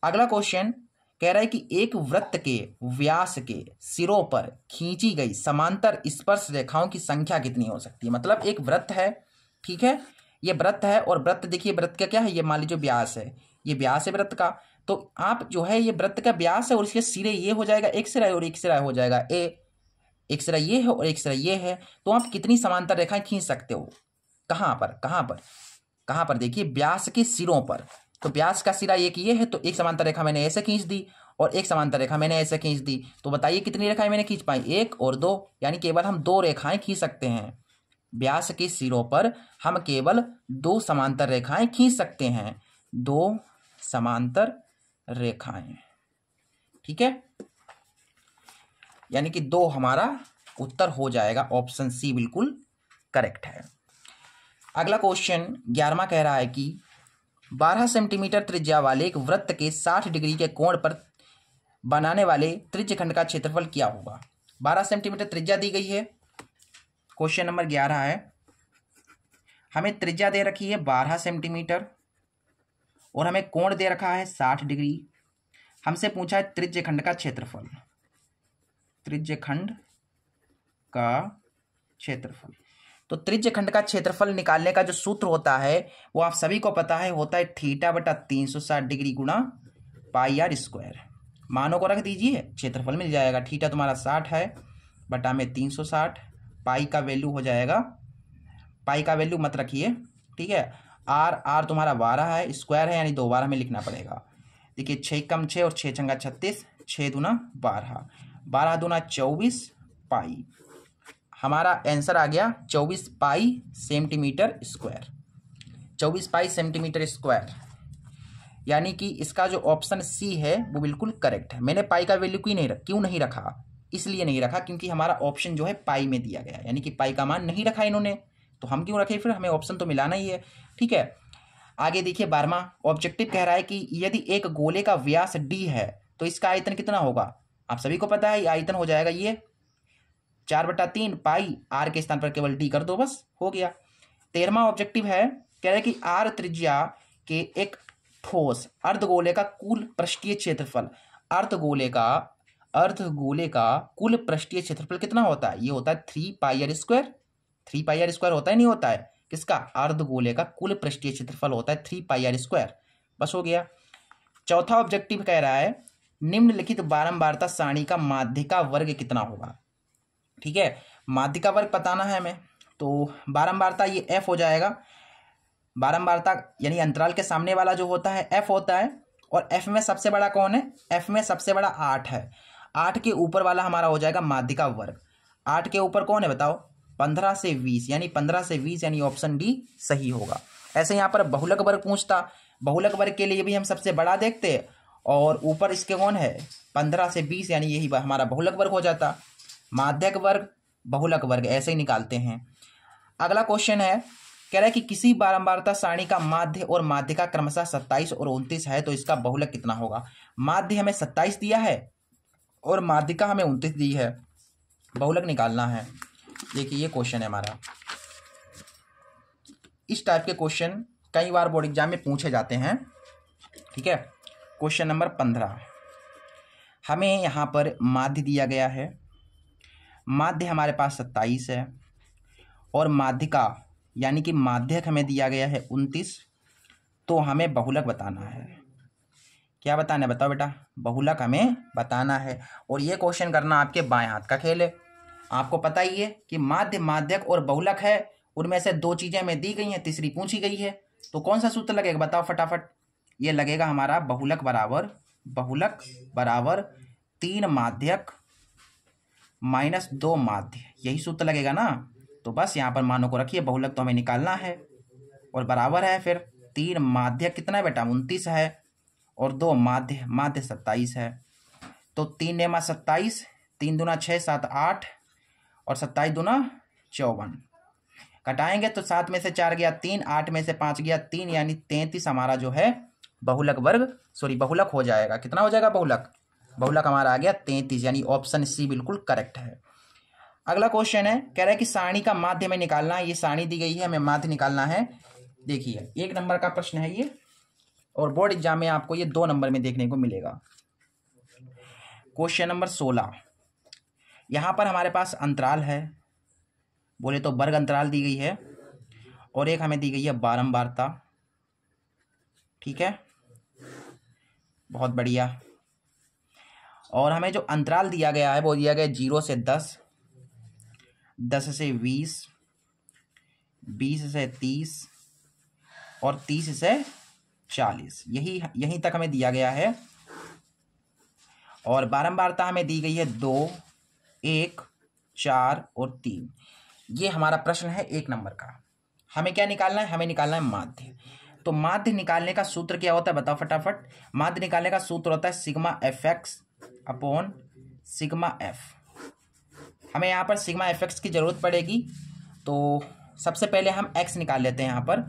अगला क्वेश्चन कह रहा है कि एक वृत्त के व्यास के सिरों पर खींची गई समांतर स्पर्श रेखाओं की संख्या कितनी हो सकती है। मतलब एक वृत्त है, ठीक है, ये वृत्त है, और वृत्त देखिए वृत्त का क्या है, ये मान लीजिए व्यास है, ये व्यास है वृत्त का। तो आप जो है ये वृत्त का व्यास है और इसके सिरे ये हो जाएगा एक सिरा और एक सिरा हो जाएगा ए, एक सिरा ये है और एक सिरा ये है। तो आप कितनी समांतर रेखाएं खींच सकते हो, कहाँ पर देखिए व्यास के सिरों पर। तो व्यास का सिरा एक ये है, तो एक समांतर रेखा मैंने ऐसे खींच दी, और एक समांतर रेखा मैंने ऐसे खींच दी, तो बताइए कितनी रेखाएं मैंने खींच पाई, 1 और 2, यानी केवल हम 2 रेखाएं खींच सकते हैं। व्यास के सिरों पर हम केवल 2 समांतर रेखाएं खींच सकते हैं, 2 समांतर रेखाएं, ठीक है। यानी कि 2 हमारा उत्तर हो जाएगा, ऑप्शन सी बिल्कुल करेक्ट है। अगला क्वेश्चन 11वां कह रहा है कि 12 सेंटीमीटर त्रिज्या वाले एक वृत्त के 60 डिग्री के कोण पर बनाने वाले त्रिज्यखंड का क्षेत्रफल क्या होगा। 12 सेंटीमीटर त्रिज्या दी गई है, क्वेश्चन नंबर 11 है। हमें त्रिज्या दे रखी है 12 सेंटीमीटर और हमें कोण दे रखा है 60 डिग्री। हमसे पूछा है त्रिज्यखंड का क्षेत्रफल, त्रिज्यखंड का क्षेत्रफल। तो त्रिज्यखंड का क्षेत्रफल निकालने का जो सूत्र होता है वो आप सभी को पता है, होता है थीटा बटा 360 डिग्री गुणा पाई आर स्क्वायर। मानों को रख दीजिए, क्षेत्रफल मिल जाएगा। थीटा तुम्हारा 60 है बटा में 360, पाई का वैल्यू हो जाएगा, पाई का वैल्यू मत रखिए, ठीक है। आर तुम्हारा 12 है, स्क्वायर है यानी 2 बार हमें लिखना पड़ेगा। देखिए 6 कम 6 और 6 छंगा 36, 6 दूना 12, 12 दूना 24 पाई। हमारा आंसर आ गया 24 पाई सेंटीमीटर स्क्वायर, 24 पाई सेंटीमीटर स्क्वायर। यानी कि इसका जो ऑप्शन सी है वो बिल्कुल करेक्ट है। मैंने पाई का वैल्यू क्यों नहीं रखा, इसलिए नहीं रखा क्योंकि हमारा ऑप्शन जो है पाई में दिया गया, यानी कि पाई का मान नहीं रखा इन्होंने, तो हम क्यों रखे, फिर हमें ऑप्शन तो मिलाना ही है, ठीक है। आगे देखिए 12वां ऑब्जेक्टिव कह रहा है कि यदि एक गोले का व्यास डी है तो इसका आयतन कितना होगा। आप सभी को पता है आयतन हो जाएगा ये 4/3 पाई, आर के स्थान पर केवल डी कर दो, बस हो गया। 13वां ऑब्जेक्टिव है, कह रहा है कि आर त्रिज्या के एक ठोस अर्धगोले का कुल पृष्ठीय क्षेत्रफल, अर्धगोले का कुल पृष्ठीय क्षेत्रफल कितना होता है, ये होता है 3 pi r square. 3 pi r square होता है नहीं होता है, किसका, अर्धगोले का कुल पृष्ठीय क्षेत्रफल होता है 3 पाई आर स्क्वायर, बस हो गया। चौथा ऑब्जेक्टिव कह रहा है निम्नलिखित बारंबारता सारणी का माध्यिका वर्ग कितना होगा, ठीक है। माध्यिका वर्ग बताना है हमें, तो बारंबारता ये एफ हो जाएगा। बारंबारता यानी अंतराल के सामने वाला जो होता है एफ होता है, और एफ में सबसे बड़ा कौन है, एफ में सबसे बड़ा 8 है। 8 के ऊपर वाला हमारा हो जाएगा माध्यिका वर्ग। 8 के ऊपर कौन है बताओ, 15 से 20, यानी 15 से 20 यानी ऑप्शन डी सही होगा। ऐसे यहाँ पर बहुलक वर्ग पूछता, बहुलक वर्ग के लिए भी हम सबसे बड़ा देखते और ऊपर इसके कौन है 15 से 20, यानी यही हमारा बहुलक वर्ग हो जाता। माध्यक वर्ग, बहुलक वर्ग ऐसे ही निकालते हैं। अगला क्वेश्चन है, कह रहा है कि किसी बारंबारता सारणी का माध्य और माध्यिका क्रमशः 27 और 29 है तो इसका बहुलक कितना होगा। माध्य हमें 27 दिया है और माध्यिका हमें 29 दी है, बहुलक निकालना है। देखिए ये क्वेश्चन है हमारा। इस टाइप के क्वेश्चन कई बार बोर्ड एग्जाम में पूछे जाते हैं, ठीक है। क्वेश्चन नंबर 15, हमें यहाँ पर माध्य दिया गया है, माध्य हमारे पास 27 है और माध्यिका यानी कि माध्यक हमें दिया गया है 29, तो हमें बहुलक बताना है। क्या बताना है बताओ बेटा, बहुलक हमें बताना है। और ये क्वेश्चन करना आपके बाएं हाथ का खेल है। आपको पता ही है कि माध्य, माध्यक और बहुलक है, उनमें से 2 चीज़ें हमें दी गई हैं, तीसरी पूछी गई है, तो कौन सा सूत्र लगेगा बताओ फटाफट। ये लगेगा हमारा बहुलक बराबर 3 माध्यक माइनस 2 माध्य, यही सूत्र लगेगा ना। तो बस यहाँ पर मानों को रखिए, बहुलक तो हमें निकालना है और बराबर है फिर 3 माध्यक कितना है बेटा 29 है और 2 माध्य 27 है। तो 3 नेमा 27, 3 दूना 6, 7 8 और 27 दूना 54, कटाएंगे तो 7 में से 4 गया 3, 8 में से 5 गया 3, यानी 33 हमारा जो है बहुलक हो जाएगा। कितना हो जाएगा बहुलक हमारा आ गया 33, यानी ऑप्शन सी बिल्कुल करेक्ट है। अगला क्वेश्चन है, कह रहा है कि सारणी का माध्य में निकालना है। ये सारणी दी गई है, हमें माध्य निकालना है। देखिए 1 नंबर का प्रश्न है ये, और बोर्ड एग्जाम में आपको ये 2 नंबर में देखने को मिलेगा। क्वेश्चन नंबर 16, यहाँ पर हमारे पास अंतराल है, बोले तो वर्ग अंतराल दी गई है, और एक हमें दी गई है बारंबारता, ठीक है, बहुत बढ़िया। और हमें जो अंतराल दिया गया है वो दिया गया 0 से 10, 10 से 20, 20 से 30 और 30 से 40, यहीं तक हमें दिया गया है। और बारंबारता हमें दी गई है 2, 1, 4 और 3। ये हमारा प्रश्न है 1 नंबर का। हमें क्या निकालना है? हमें निकालना है माध्य। तो माध्य निकालने का सूत्र क्या होता है बताओ फटाफट। माध्य निकालने का सूत्र होता है sigma F x upon sigma F. हमें यहाँ पर सिग्मा एफ एक्स की जरूरत पड़ेगी, तो सबसे पहले हम एक्स निकाल लेते हैं। यहाँ पर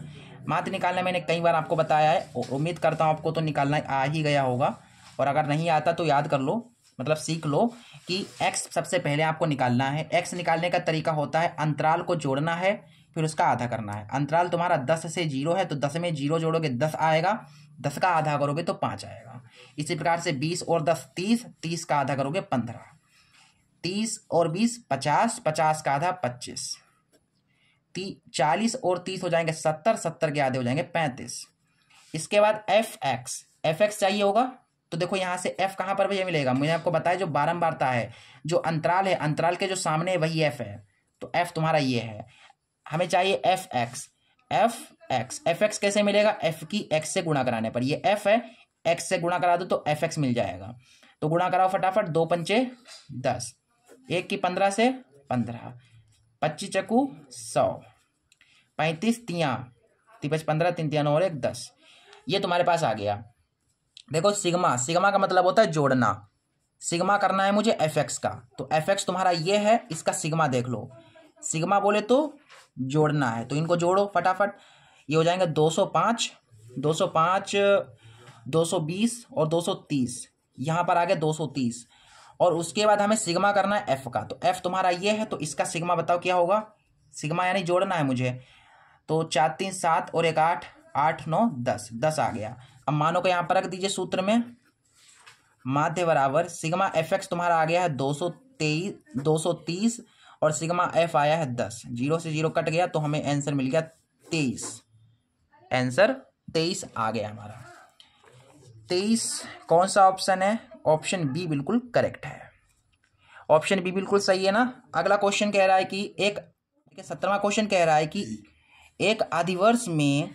माध्य निकालना मैंने कई बार आपको बताया है, उम्मीद करता हूँ आपको तो निकालना आ ही गया होगा, और अगर नहीं आता तो याद कर लो, मतलब सीख लो कि एक्स सबसे पहले आपको निकालना है। एक्स निकालने का तरीका होता है अंतराल को जोड़ना है, फिर उसका आधा करना है। अंतराल तुम्हारा 10 से 0 है, तो 10 में 0 जोड़ोगे 10 आएगा, 10 का आधा करोगे तो 5 आएगा। इसी प्रकार से 20 और 10 30, 30 का आधा करोगे 15, 30 और 20 50, 50 का आधा 25, 40 और 30 हो जाएंगे 70, 70 के आधे हो जाएंगे 35। इसके बाद एफ एक्स चाहिए होगा, तो देखो यहाँ से एफ कहाँ पर भैया मिलेगा? मैंने आपको बताया जो बारंबारता है, जो अंतराल है, अंतराल के जो सामने है वही एफ है, तो एफ तुम्हारा ये है। हमें चाहिए एफ एक्स कैसे मिलेगा? एफ की एक्स से गुणा कराने पर, ये एफ है, एक्स से गुणा करा दो तो एफ एक्स मिल जाएगा। तो गुणा कराओ फटाफट, 2 पंचे 10, 1 की 15 से 15, 25 चकू 100, 35 तियाँ 15, 3 तियाँ 9 और 1 10। ये तुम्हारे पास आ गया। देखो सिग्मा का मतलब होता है जोड़ना। सिग्मा करना है मुझे एफ एक्स का, तो एफ एक्स तुम्हारा ये है, इसका सिग्मा देख लो। सिग्मा बोले तो जोड़ना है, तो इनको जोड़ो फटाफट। ये हो जाएंगे 205, 220 और 230। यहाँ पर आ गया 230, और उसके बाद हमें सिग्मा करना है एफ का, तो एफ तुम्हारा ये है, तो इसका सिग्मा बताओ क्या होगा? सिग्मा यानी जोड़ना है मुझे, तो 4 3 7 और 1 8, 8 9 10, 10 आ गया। अब मानो को यहाँ पर रख दीजिए सूत्र में, माध्य बराबर सिग्मा एफ एक्स तुम्हारा आ गया है 230 और सिग्मा एफ आया है 10। 0 से 0 कट गया, तो हमें आंसर मिल गया 23। आंसर 23 आ गया हमारा। 23 कौन सा ऑप्शन है? ऑप्शन बी बिल्कुल करेक्ट है। ऑप्शन बी बिल्कुल सही है ना। अगला क्वेश्चन कह रहा है कि 17वां क्वेश्चन कह रहा है कि एक अधिवर्ष में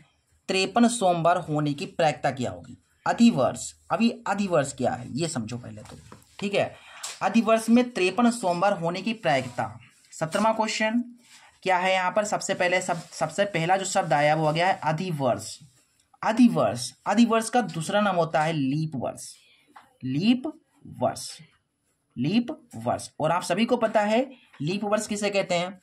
53 सोमवार होने की प्रायिकता क्या होगी? अधिवर्ष, अभी अधिवर्ष क्या है ये समझो पहले तो, ठीक है। अधिवर्ष में 53 सोमवार होने की प्रायिकता। 17वां क्वेश्चन क्या है? यहाँ पर सबसे पहला जो शब्द आया वो आ गया है अधिवर्ष। अधिवर्ष का दूसरा नाम होता है लीप वर्ष। और आप सभी को पता है लीप वर्ष किसे कहते हैं?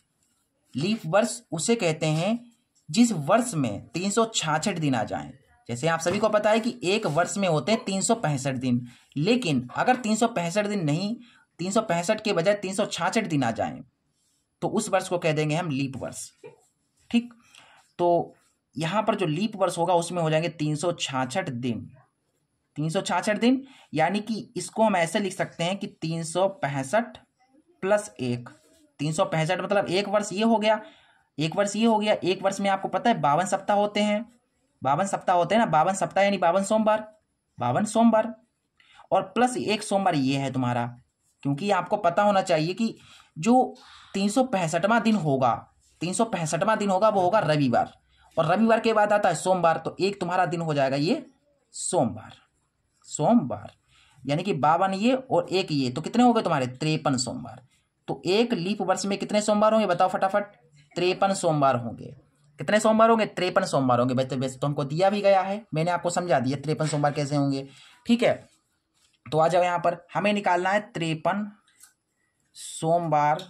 लीप वर्ष उसे कहते हैं जिस वर्ष में 366 दिन आ जाएं। जैसे आप सभी को पता है कि एक वर्ष में होते हैं 365 दिन, लेकिन अगर 365 दिन नहीं, 365 के बजाय 366 दिन आ जाएं, तो उस वर्ष को कह देंगे हम लीप वर्ष। ठीक, तो यहां पर जो लीप वर्ष होगा उसमें हो जाएंगे 366 दिन। 366 दिन, यानी कि इसको हम ऐसे लिख सकते हैं कि 365 प्लस 1। 365 मतलब एक वर्ष ये हो गया। एक वर्ष में आपको पता है 52 सप्ताह होते हैं। 52 सप्ताह होते हैं ना, 52 सप्ताह यानी 52 सोमवार। और प्लस 1 सोमवार ये है तुम्हारा, क्योंकि आपको पता होना चाहिए कि जो 365वां दिन होगा वो होगा रविवार, और रविवार के बाद आता है सोमवार, तो एक तुम्हारा दिन हो जाएगा ये सोमवार। यानी कि 52 ये और 1 ये, तो कितने हो गए तुम्हारे? 53 सोमवार। तो एक लीप वर्ष में कितने सोमवार होंगे बताओ फटाफट? 53 सोमवार होंगे। कितने सोमवार होंगे? 53 सोमवार होंगे। वैसे तो हमको दिया भी गया है, मैंने आपको समझा दिया 53 सोमवार कैसे होंगे। ठीक है, तो आ जाओ यहाँ पर, हमें निकालना है 53 सोमवार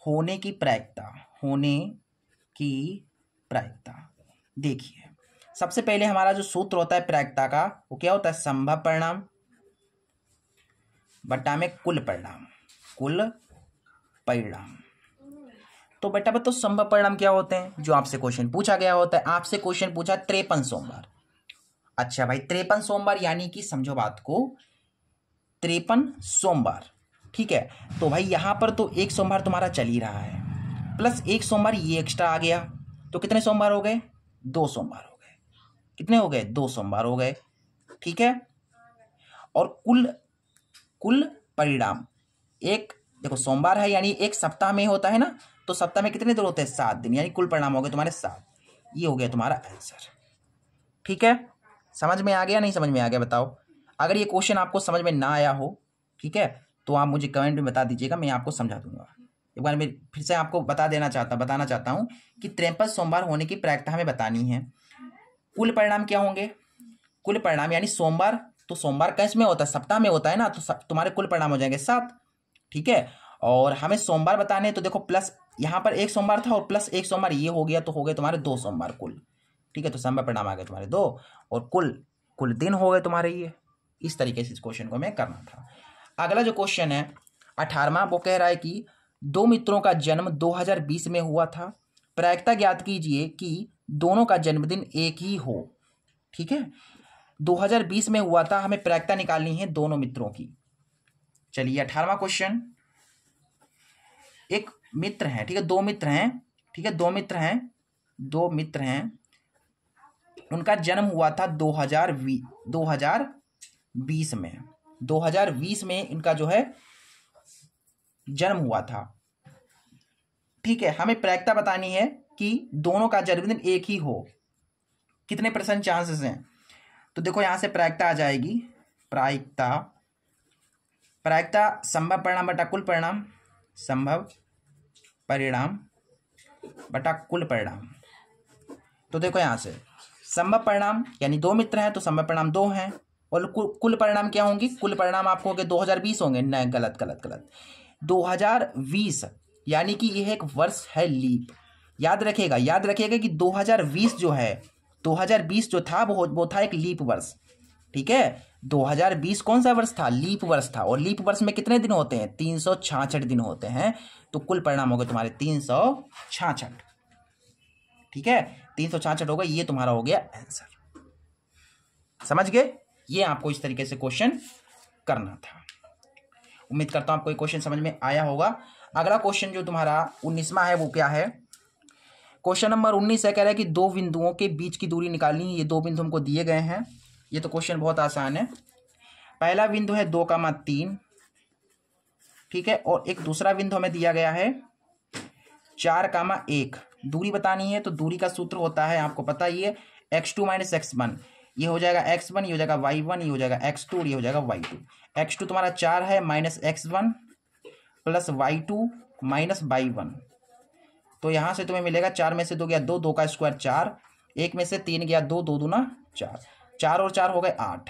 होने की प्रायिकता। देखिए, सबसे पहले हमारा जो सूत्र होता है प्रायिकता का, वो क्या होता है? संभव परिणाम बट्टा में कुल परिणाम। तो बेटा बताओ संभव परिणाम क्या होते हैं? जो आपसे क्वेश्चन पूछा गया होता है। आपसे क्वेश्चन पूछा 53 सोमवार। अच्छा भाई, 53 सोमवार यानी कि समझो बात को, 53 सोमवार। ठीक है, तो भाई यहां पर तो एक सोमवार तुम्हारा चल ही रहा है, प्लस एक सोमवार ये एक्स्ट्रा आ गया, तो कितने सोमवार हो गए? 2 सोमवार हो गए। कितने हो गए? 2 सोमवार हो गए। ठीक है, और कुल परिणाम, एक देखो सोमवार है यानी एक सप्ताह में होता है ना, तो सप्ताह में कितने दिन होते हैं? 7 दिन, यानी कुल परिणाम हो गए तुम्हारे 7। ये हो गया तुम्हारा आंसर। ठीक है, समझ में आ गया? नहीं समझ में आ गया बताओ? अगर ये क्वेश्चन आपको समझ में ना आया हो, ठीक है, तो आप मुझे कमेंट में बता दीजिएगा, मैं आपको समझा दूंगा। एक बार मैं फिर से आपको बताना चाहता हूँ कि 53 सोमवार होने की प्रायिकता हमें बतानी है। कुल परिणाम क्या होंगे? कुल परिणाम यानी सोमवार, तो सोमवार कैसे में होता है? सप्ताह में होता है ना, तो तुम्हारे कुल परिणाम हो जाएंगे 7, ठीक है। और हमें सोमवार बताने हैं, तो देखो प्लस यहाँ पर 1 सोमवार था और प्लस 1 सोमवार ये हो गया, तो हो गए तुम्हारे 2 सोमवार कुल, ठीक है। तो सोमवार परिणाम आ गए तुम्हारे 2 और कुल दिन हो गए तुम्हारे ये। इस तरीके से इस क्वेश्चन को हमें करना था। अगला जो क्वेश्चन है 18वां, वो कह रहा है कि 2 मित्रों का जन्म 2020 में हुआ था, प्रायिकता ज्ञात कीजिए कि दोनों का जन्मदिन एक ही हो, ठीक है। 2020 में हुआ था, हमें प्रायिकता निकालनी है दोनों मित्रों की। चलिए 18वां क्वेश्चन, एक मित्र है, ठीक है, 2 मित्र हैं, ठीक है, 2 मित्र हैं, उनका जन्म हुआ था 2020 में। 2020 में इनका जो है जन्म हुआ था, ठीक है। हमें प्रायिकता बतानी है कि दोनों का जन्मदिन एक ही हो, कितने % चांसेस हैं? तो देखो यहां से प्रायिकता आ जाएगी, प्रायिकता संभव परिणाम बटा कुल परिणाम, संभव परिणाम बटा कुल परिणाम। तो देखो यहां से संभव परिणाम यानी 2 मित्र हैं तो संभव परिणाम 2 हैं, और कुल परिणाम क्या होंगे? कुल परिणाम आपको होंगे 2020 होंगे। नहीं, गलत 2020 यानी कि यह एक वर्ष है लीप। याद रखिएगा कि 2020 जो है, 2020 जो था वो था एक लीप वर्ष, ठीक है। 2020 कौन सा वर्ष था? लीप वर्ष था। और लीप वर्ष में कितने दिन होते हैं? 366 दिन होते हैं। तो कुल परिणाम हो गए तुम्हारे 366, ठीक है, 366 हो गए। ये तुम्हारा हो गया आंसर। समझ गए? ये आपको इस तरीके से क्वेश्चन करना था। उम्मीद करता हूं आपको ये क्वेश्चन समझ में आया होगा। अगला क्वेश्चन जो तुम्हारा 19वां है वो क्या है? क्वेश्चन नंबर 19 है, कह रहा है कि 2 बिंदुओं के बीच की दूरी निकालनी है। ये 2 बिंदु हमको दिए गए हैं। ये तो क्वेश्चन बहुत आसान है। पहला बिंदु है 2,3, ठीक है, और एक दूसरा बिंदु हमें दिया गया है 4,1। दूरी बतानी है, तो दूरी का सूत्र होता है, आपको पता ही है, x2 - x1। ये हो जाएगा x1, ये हो जाएगा y1, ये हो जाएगा x2 और ये हो जाएगा y2। x2 तुम्हारा 4 है minus x1 plus y2 minus y1। तो यहां से तुम्हें मिलेगा 4 में से 2 गया 2, 2 का स्क्वायर 4, 1 में से 3 गया 2, 2 दूना 4, 4 और 4 हो गए 8,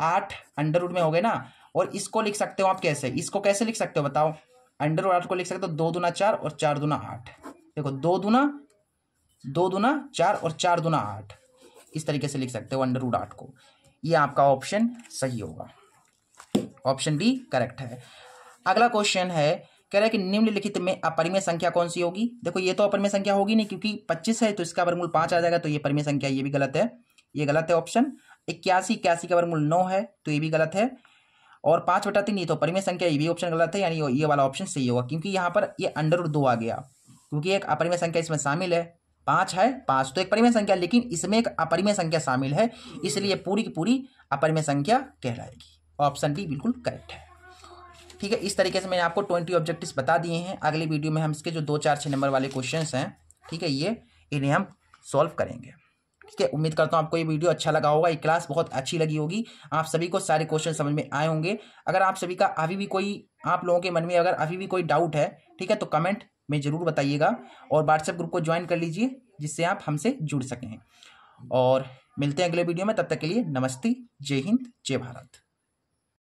8 अंडर रूट में हो गए ना। और इसको लिख सकते हो आप कैसे? इसको कैसे लिख सकते हो बताओ? अंडर रूट 8 को लिख सकते हो 2 दूना 4 और 4 दूना 8। देखो 2 दूना 4 और 4 दूना 8, इस तरीके से लिख सकते हो अंडर रूट 8 को। ये आपका ऑप्शन सही होगा, ऑप्शन डी करेक्ट है। अगला क्वेश्चन है, कह रहा है कि निम्नलिखित में अपरिमेय संख्या कौन सी होगी? देखो ये तो अपरिमेय संख्या होगी नहीं, क्योंकि 25 है तो इसका वर्गमूल 5 आ जाएगा, तो ये परिमेय संख्या, ये भी गलत है, ये गलत है ऑप्शन। 81 का वर्गमूल 9 है, तो ये भी गलत है। और 5/3 ये तो परिमेय संख्या, ये भी ऑप्शन गलत है, यानी ये वाला ऑप्शन सही होगा, क्योंकि यहाँ पर ये अंडर रूट 2 आ गया, क्योंकि एक अपरिमेय संख्या इसमें शामिल है। 5 है, 5 तो एक परिमेय संख्या, लेकिन इसमें एक अपरिमेय संख्या शामिल है, इसलिए पूरी की पूरी अपरिमेय संख्या कहलाएगी। ऑप्शन डी बिल्कुल करेक्ट है, ठीक है। इस तरीके से मैंने आपको 20 ऑब्जेक्टिव्स बता दिए हैं। अगली वीडियो में हम इसके जो 2, 4, 6 नंबर वाले क्वेश्चंस हैं, ठीक है, इन्हें हम सॉल्व करेंगे, ठीक है। उम्मीद करता हूं आपको ये वीडियो अच्छा लगा होगा, ये क्लास बहुत अच्छी लगी होगी, आप सभी को सारे क्वेश्चन समझ में आए होंगे। अगर आप सभी का अभी भी आप लोगों के मन में अगर अभी भी कोई डाउट है, ठीक है, तो कमेंट में ज़रूर बताइएगा और व्हाट्सएप ग्रुप को ज्वाइन कर लीजिए, जिससे आप हमसे जुड़ सकें। और मिलते हैं अगले वीडियो में, तब तक के लिए नमस्ते, जय हिंद, जय भारत।